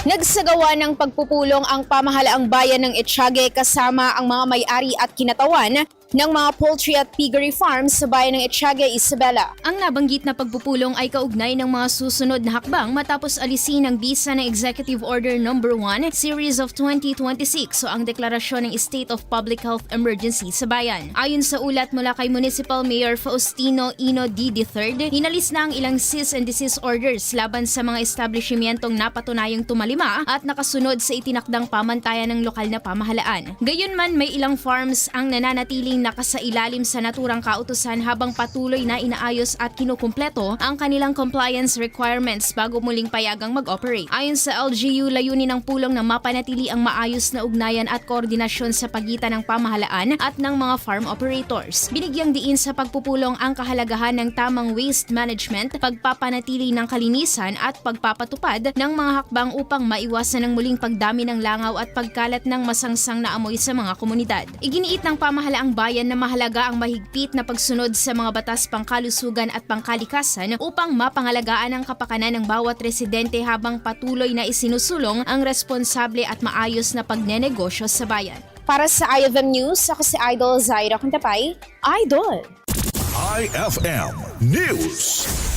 Nagsagawa ng pagpupulong ang pamahalaang bayan ng Etiague kasama ang mga may-ari at kinatawan ng mga poultry at piggery farms sa bayan ng Etiague, Isabela. Ang nabanggit na pagpupulong ay kaugnay ng mga susunod na hakbang matapos alisin ang bisa ng Executive Order No. 1 Series of 2026 o ang deklarasyon ng State of Public Health Emergency sa bayan. Ayon sa ulat mula kay Municipal Mayor Faustino Ino D. III, inalis na ang ilang cease and desist orders laban sa mga establishmentong napatunayang tumalima at nakasunod sa itinakdang pamantayan ng lokal na pamahalaan. Gayunman, may ilang farms ang nananatiling nakasailalim sa naturang kautusan habang patuloy na inaayos at kinukumpleto ang kanilang compliance requirements bago muling payagang mag-operate. Ayon sa LGU, layunin ng pulong na mapanatili ang maayos na ugnayan at koordinasyon sa pagitan ng pamahalaan at ng mga farm operators. Binigyang diin sa pagpupulong ang kahalagahan ng tamang waste management, pagpapanatili ng kalinisan at pagpapatupad ng mga hakbang upang maiwasan ang muling pagdami ng langaw at pagkalat ng masangsang na amoy sa mga komunidad. Iginiit ng pamahalaang bayan na mahalaga ang mahigpit na pagsunod sa mga batas pangkalusugan at pangkalikasan upang mapangalagaan ang kapakanan ng bawat residente habang patuloy na isinusulong ang responsable at maayos na pagnenegosyo sa bayan. Para sa IFM News, ako si Idol Zaira Contapay. Idol! IFM News.